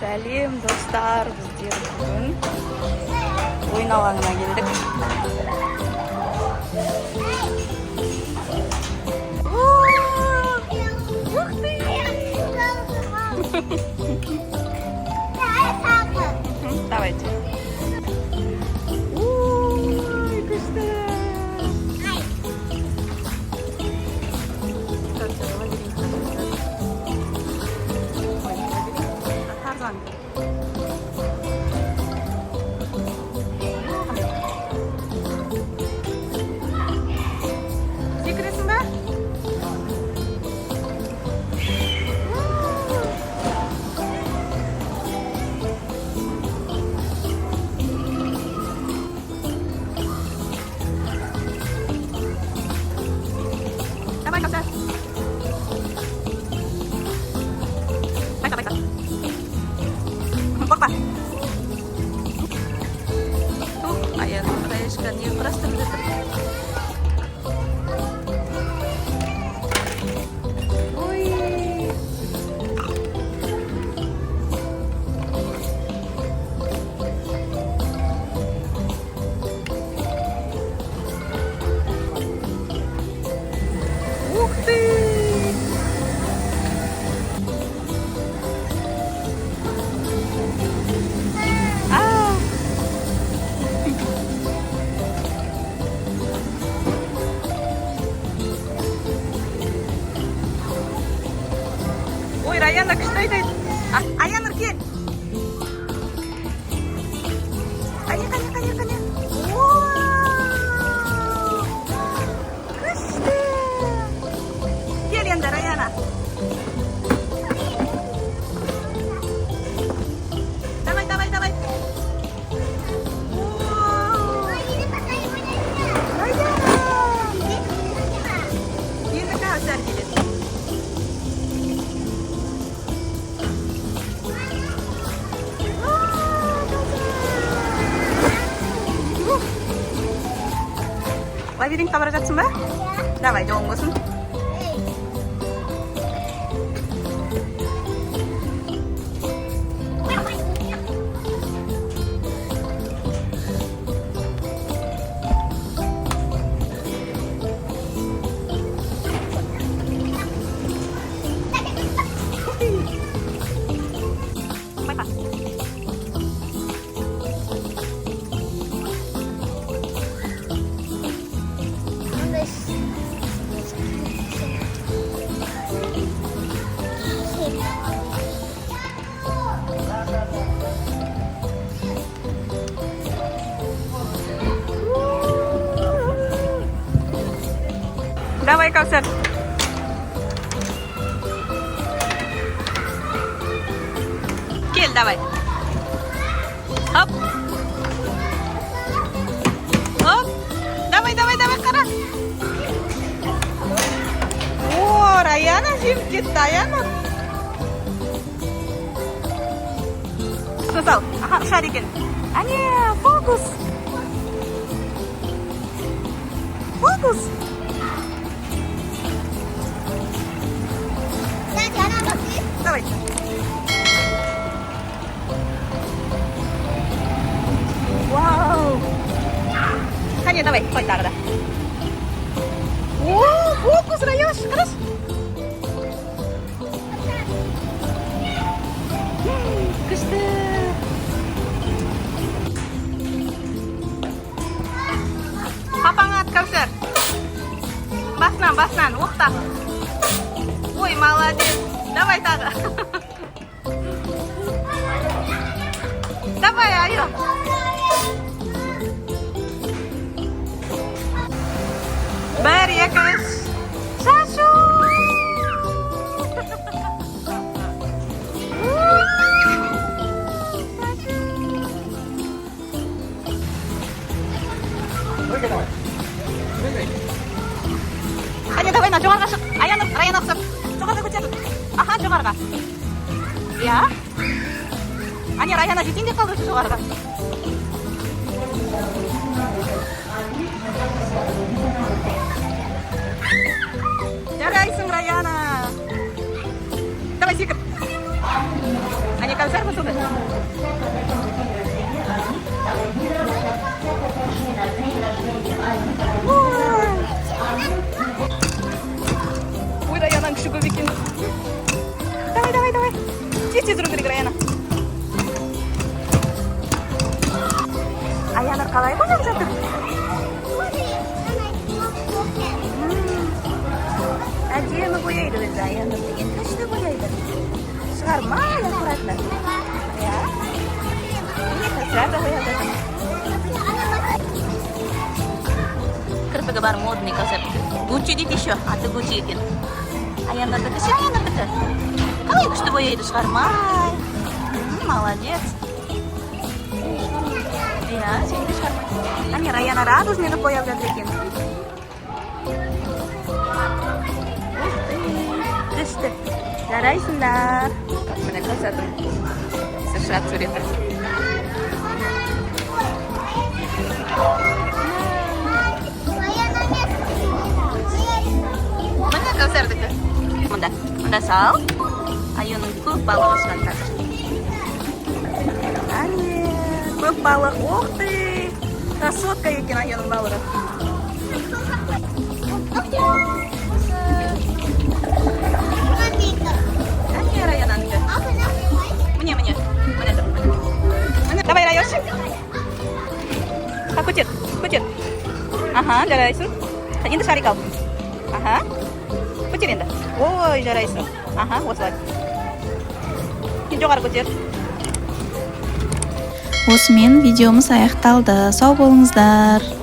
Сәлем достар, біздер бүгін ойын алаңына келдік. Давайте. Ой, күшті. Тарзан. Секіресің бе? Давай, Кавсар. Байка, байка. Коркпа. Аяғым краешка не құрастырып жатыр. Ой. Ух ты! Ой, Раяна күшті айдайды. Аяныр кел. Қане. Күшті. Кел енді, Раяна. Давай. Раяна. Енді Кавсар келеді. Лабиринтке бара жатсың ба? Давай, жолың болсын. Байқа. Давай, Кавсар. Кел, давай. Хоп. Хоп. Давай, қара. О, Раяна жеп кетті, Аяна. Сал. Аха, ұшады екен. Әне, фокус. Давай. Вау. Қане, давай, қой тағы да. О, фокус, Раяна, қараш. Күшті. Қапаңа ат, Кавсар. Басынан, оқта. Ой, молодец. Давай тағы. Давай, айо. Бір, екі, үш. Шашу. Hadi давай, жоғарға шық. Раяна ұқсап. Жоғарға көтер. Аха, жоғарға. Я? Ане, Раяна жетейін деп қалды жоғарға. Jarayısın Rayana. Давай секір. Ане Кәусәр бұтылды. Ой, Раянаның күші көп екен. Давай. Тез жүру керек, Раяна. Аянар қалай бояп жатыр? Әдемі бояйды өзі, Аянар деген күшті бояйды. Шығармай аккуратно. Я? Қазір да бояп жатыр. Кірпігі бар модный қазір. Гуччи дейді еще, аты Гуччи екен. Аянардікі ше, Аянардікі. Қалай күшті бояйды, шығармай. Молодец. Я, сені шығармай. Әне, Раяна радужныйды бояп жатыр екен. Düştü. Жарайсыңдар. Міне қазірдің сыршат суреті. Міне Кәусәрдікі. Мұнда сал. Аюның көп балығы шыған қазір. Әне, көп балық. Ох ты! Красотка екен Аюның балығы. Мне. Давай, Райош. Көтер. Ага, жарайсың. Енді шарик ал. Ага. Көтер енді. Ой, жарайсың. Ага, осылай. Жоғары көтер. Осымен видеомыз аяқталды. Сау болыңыздар.